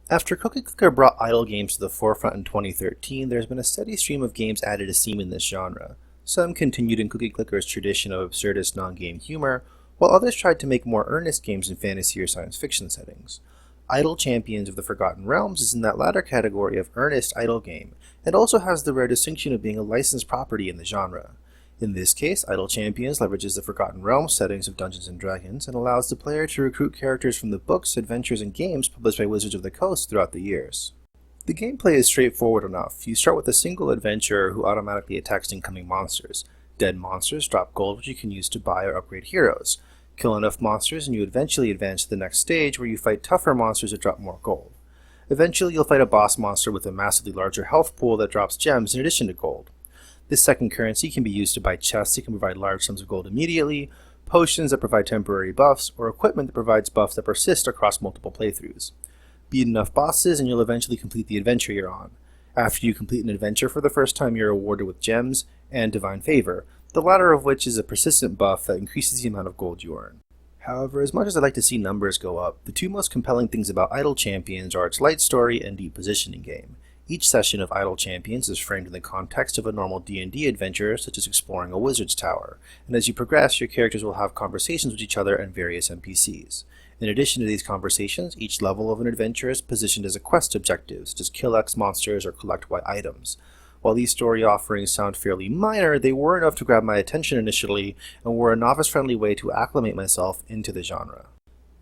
After Cookie Clicker brought idle games to the forefront in 2013, there's been a steady stream of games added to steam in this genre. Some continued in Cookie Clicker's tradition of absurdist non-game humor, while others tried to make more earnest games in fantasy or science fiction settings. Idle Champions of the Forgotten Realms is in that latter category of earnest idle game, and also has the rare distinction of being a licensed property in the genre. In this case, Idle Champions leverages the Forgotten Realms settings of Dungeons & Dragons and allows the player to recruit characters from the books, adventures, and games published by Wizards of the Coast throughout the years. The gameplay is straightforward enough. You start with a single adventurer who automatically attacks incoming monsters. Dead monsters drop gold which you can use to buy or upgrade heroes. Kill enough monsters and you eventually advance to the next stage where you fight tougher monsters that drop more gold. Eventually you'll fight a boss monster with a massively larger health pool that drops gems in addition to gold. This second currency can be used to buy chests that can provide large sums of gold immediately, potions that provide temporary buffs, or equipment that provides buffs that persist across multiple playthroughs. Beat enough bosses and you'll eventually complete the adventure you're on. After you complete an adventure for the first time, you're awarded with gems and Divine Favor, the latter of which is a persistent buff that increases the amount of gold you earn. However, as much as I'd like to see numbers go up, the two most compelling things about Idle Champions are its light story and deep positioning game. Each session of Idle Champions is framed in the context of a normal D&D adventure, such as exploring a wizard's tower, and as you progress, your characters will have conversations with each other and various NPCs. In addition to these conversations, each level of an adventure is positioned as a quest objective, such as kill X monsters or collect Y items. While these story offerings sound fairly minor, they were enough to grab my attention initially, and were a novice-friendly way to acclimate myself into the genre.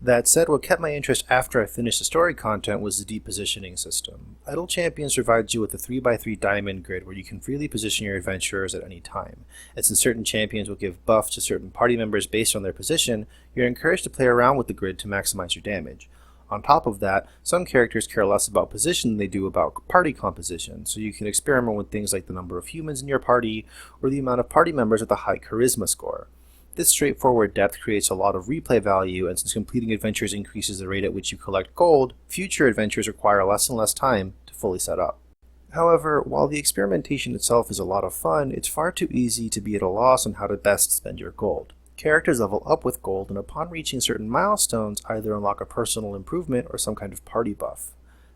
That said, what kept my interest after I finished the story content was the deep positioning system. Idle Champions provides you with a 3x3 diamond grid where you can freely position your adventurers at any time. And since certain champions will give buffs to certain party members based on their position, you're encouraged to play around with the grid to maximize your damage. On top of that, some characters care less about position than they do about party composition, so you can experiment with things like the number of humans in your party or the amount of party members with a high charisma score. This straightforward depth creates a lot of replay value, and since completing adventures increases the rate at which you collect gold, future adventures require less and less time to fully set up. However, while the experimentation itself is a lot of fun, it's far too easy to be at a loss on how to best spend your gold. Characters level up with gold, and upon reaching certain milestones, either unlock a personal improvement or some kind of party buff.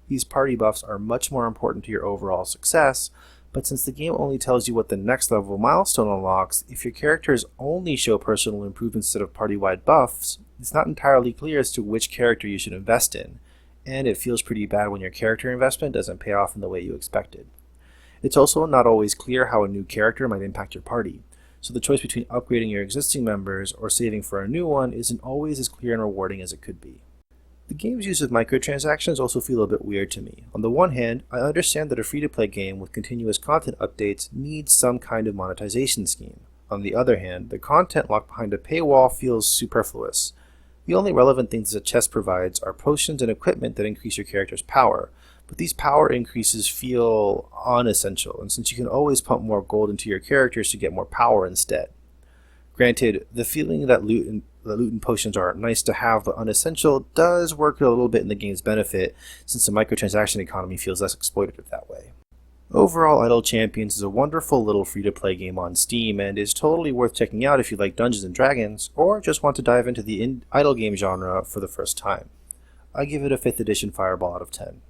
These party buffs are much more important to your overall success, but since the game only tells you what the next level milestone unlocks, if your characters only show personal improvements instead of party-wide buffs, it's not entirely clear as to which character you should invest in, and it feels pretty bad when your character investment doesn't pay off in the way you expected. It's also not always clear how a new character might impact your party, so the choice between upgrading your existing members or saving for a new one isn't always as clear and rewarding as it could be. The game's use of microtransactions also feel a bit weird to me. On the one hand, I understand that a free-to-play game with continuous content updates needs some kind of monetization scheme. On the other hand, the content locked behind a paywall feels superfluous. The only relevant things that chest provides are potions and equipment that increase your character's power, but these power increases feel unessential, and since you can always pump more gold into your characters to get more power instead. Granted, the feeling that loot and potions are nice to have but unessential does work a little bit in the game's benefit, since the microtransaction economy feels less exploitative that way. Overall, Idle Champions is a wonderful little free-to-play game on Steam and is totally worth checking out if you like Dungeons & Dragons or just want to dive into the idle game genre for the first time. I give it a 5th edition Fireball out of 10.